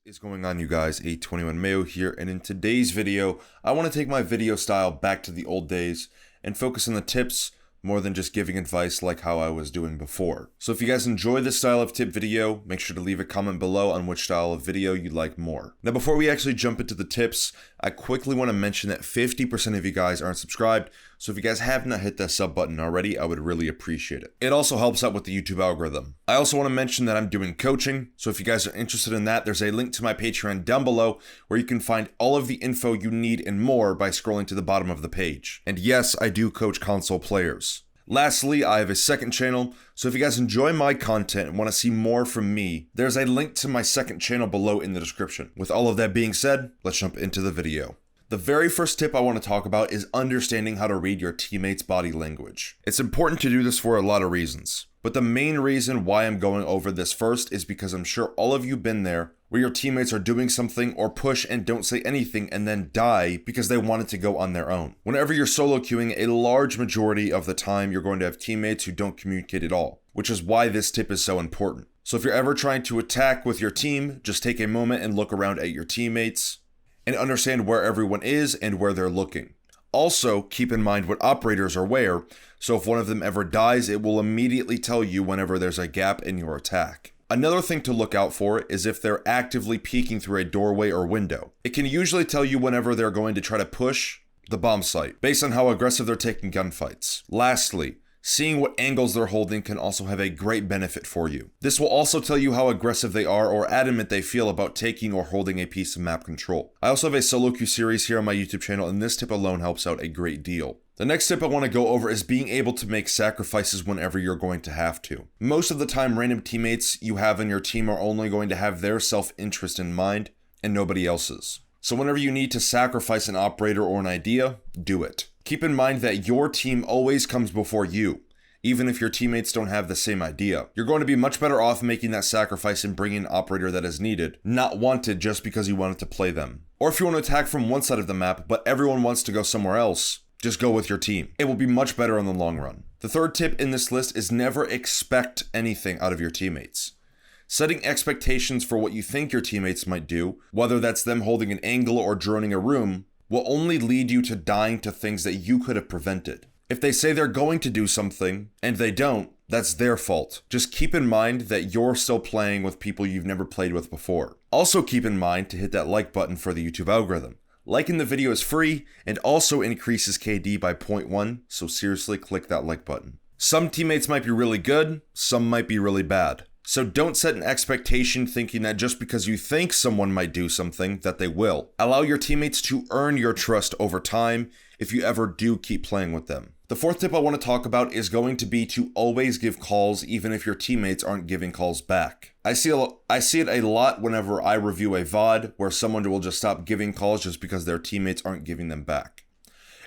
Is going on, you guys? 821 Mayo here, and in today's video I want to take my video style back to the old days and focus on the tips more than just giving advice like how I was doing before. So if you guys enjoy this style of tip video, make sure to leave a comment below on which style of video you'd like more. Now before we actually jump into the tips, I quickly want to mention that 50% of you guys aren't subscribed, so if you guys have not hit that sub button already, I would really appreciate it. It also helps out with the YouTube algorithm. I also want to mention that I'm doing coaching, so if you guys are interested in that, there's a link to my Patreon down below where you can find all of the info you need and more by scrolling to the bottom of the page. And yes, I do coach console players. Lastly, I have a second channel, so if you guys enjoy my content and want to see more from me, there's a link to my second channel below in the description. With all of that being said, let's jump into the video. The very first tip I want to talk about is understanding how to read your teammates' body language. It's important to do this for a lot of reasons, but the main reason why I'm going over this first is because I'm sure all of you been there where your teammates are doing something or push and don't say anything and then die because they wanted to go on their own. Whenever you're solo queuing, a large majority of the time you're going to have teammates who don't communicate at all, which is why this tip is so important. So if you're ever trying to attack with your team, just take a moment and look around at your teammates and understand where everyone is and where they're looking. Also, keep in mind what operators are where, so if one of them ever dies, it will immediately tell you whenever there's a gap in your attack. Another thing to look out for is if they're actively peeking through a doorway or window. It can usually tell you whenever they're going to try to push the bomb site, based on how aggressive they're taking gunfights. Lastly, seeing what angles they're holding can also have a great benefit for you. This will also tell you how aggressive they are or adamant they feel about taking or holding a piece of map control. I also have a solo queue series here on my YouTube channel, and this tip alone helps out a great deal. The next tip I want to go over is being able to make sacrifices whenever you're going to have to. Most of the time, random teammates you have in your team are only going to have their self-interest in mind and nobody else's. So whenever you need to sacrifice an operator or an idea, do it. Keep in mind that your team always comes before you, even if your teammates don't have the same idea. You're going to be much better off making that sacrifice and bringing an operator that is needed, not wanted just because you wanted to play them. Or if you want to attack from one side of the map, but everyone wants to go somewhere else, just go with your team. It will be much better in the long run. The third tip in this list is never expect anything out of your teammates. Setting expectations for what you think your teammates might do, whether that's them holding an angle or droning a room, will only lead you to dying to things that you could have prevented. If they say they're going to do something and they don't, that's their fault. Just keep in mind that you're still playing with people you've never played with before. Also keep in mind to hit that like button for the YouTube algorithm. Liking the video is free and also increases KD by 0.1, so seriously click that like button. Some teammates might be really good, some might be really bad. So don't set an expectation thinking that just because you think someone might do something, that they will. Allow your teammates to earn your trust over time if you ever do keep playing with them. The fourth tip I want to talk about is going to be to always give calls even if your teammates aren't giving calls back. I see it a lot whenever I review a VOD where someone will just stop giving calls just because their teammates aren't giving them back.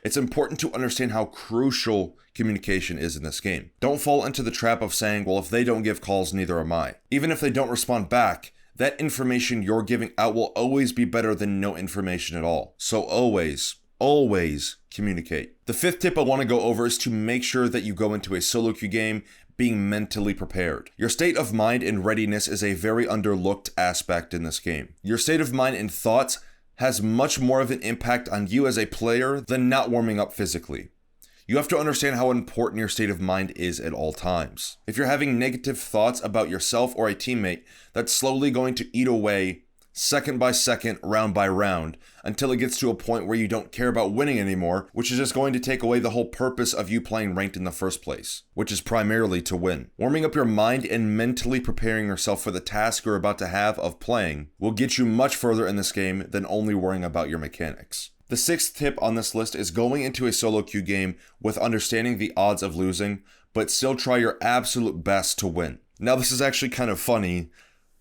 It's important to understand how crucial communication is in this game. Don't fall into the trap of saying, well, if they don't give calls, neither am I. Even if they don't respond back, that information you're giving out will always be better than no information at all. So always communicate. The fifth tip I want to go over is to make sure that you go into a solo queue game being mentally prepared. Your state of mind and readiness is a very underlooked aspect in this game. Your state of mind and thoughts has much more of an impact on you as a player than not warming up physically. You have to understand how important your state of mind is at all times. If you're having negative thoughts about yourself or a teammate, that's slowly going to eat away second by second, round by round, until it gets to a point where you don't care about winning anymore, which is just going to take away the whole purpose of you playing ranked in the first place, which is primarily to win. Warming up your mind and mentally preparing yourself for the task you're about to have of playing will get you much further in this game than only worrying about your mechanics. The sixth tip on this list is going into a solo queue game with understanding the odds of losing, but still try your absolute best to win. Now this is actually kind of funny,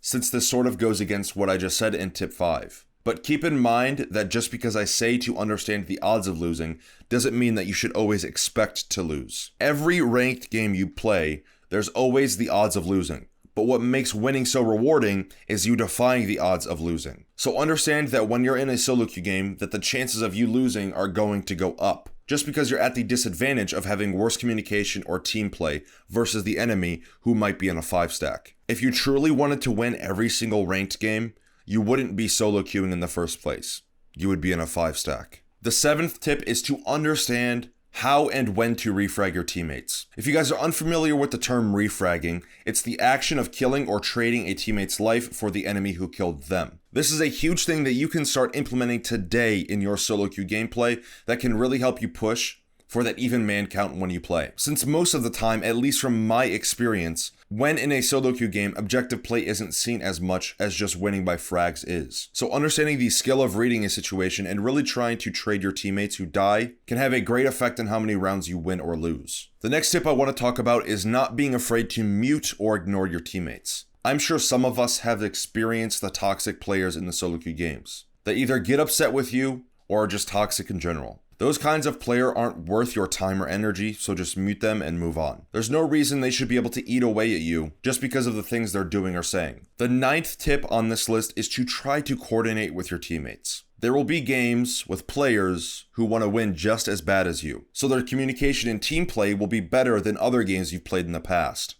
since this sort of goes against what I just said in tip 5. But keep in mind that just because I say to understand the odds of losing, doesn't mean that you should always expect to lose. Every ranked game you play, there's always the odds of losing. But what makes winning so rewarding is you defying the odds of losing. So understand that when you're in a solo queue game, that the chances of you losing are going to go up. just because you're at the disadvantage of having worse communication or team play versus the enemy who might be in a 5 stack. If you truly wanted to win every single ranked game, you wouldn't be solo queuing in the first place. You would be in a 5 stack. The 7th tip is to understand how and when to refrag your teammates. If you guys are unfamiliar with the term refragging, it's the action of killing or trading a teammate's life for the enemy who killed them. This is a huge thing that you can start implementing today in your solo queue gameplay that can really help you push for that even man count when you play. Since most of the time, at least from my experience, when in a solo queue game, objective play isn't seen as much as just winning by frags is. So understanding the skill of reading a situation and really trying to trade your teammates who die can have a great effect on how many rounds you win or lose. The next tip I want to talk about is not being afraid to mute or ignore your teammates. I'm sure some of us have experienced the toxic players in the solo queue games. They either get upset with you or are just toxic in general. Those kinds of player aren't worth your time or energy, so just mute them and move on. There's no reason they should be able to eat away at you just because of the things they're doing or saying. The 9th tip on this list is to try to coordinate with your teammates. There will be games with players who want to win just as bad as you, so their communication and team play will be better than other games you've played in the past.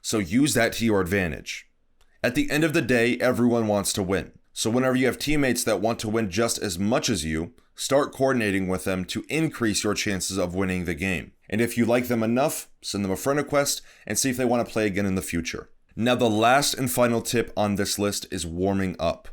So use that to your advantage. At the end of the day, everyone wants to win. So whenever you have teammates that want to win just as much as you, start coordinating with them to increase your chances of winning the game. And if you like them enough, send them a friend request and see if they want to play again in the future. Now the last and final tip on this list is warming up.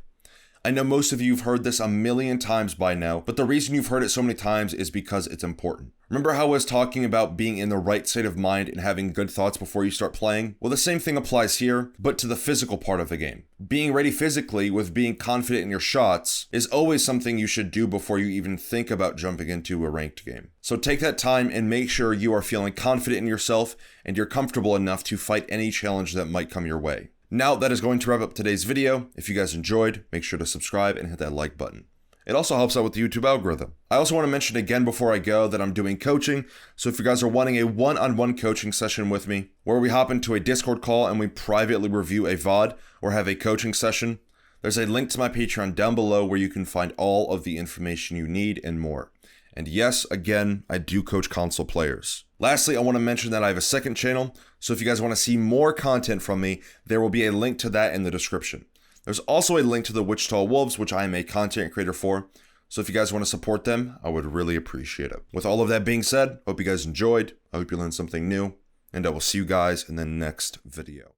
I know most of you have heard this a million times by now, but the reason you've heard it so many times is because it's important. Remember how I was talking about being in the right state of mind and having good thoughts before you start playing? Well, the same thing applies here, but to the physical part of the game. Being ready physically with being confident in your shots is always something you should do before you even think about jumping into a ranked game. So take that time and make sure you are feeling confident in yourself and you're comfortable enough to fight any challenge that might come your way. Now that is going to wrap up today's video. If you guys enjoyed, make sure to subscribe and hit that like button. It also helps out with the YouTube algorithm. I also want to mention again before I go that I'm doing coaching, so if you guys are wanting a one-on-one coaching session with me, where we hop into a Discord call and we privately review a VOD or have a coaching session, there's a link to my Patreon down below where you can find all of the information you need and more. And yes, again, I do coach console players. Lastly, I want to mention that I have a second channel, so if you guys want to see more content from me, there will be a link to that in the description. There's also a link to the Wichita Wolves, which I am a content creator for, so if you guys want to support them, I would really appreciate it. With all of that being said, hope you guys enjoyed, I hope you learned something new, and I will see you guys in the next video.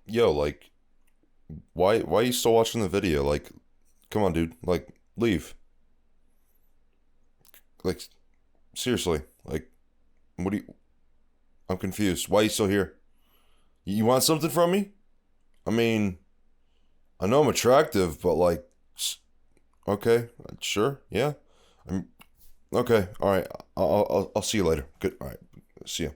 Yo, like, why are you still watching the video? Like, come on, dude. Like, leave. Like, seriously. Like, what do you... I'm confused. Why are you still here? You want something from me? I mean, I know I'm attractive, but like, okay, sure, yeah. Okay, all right. I'll see you later. Good. All right. See ya.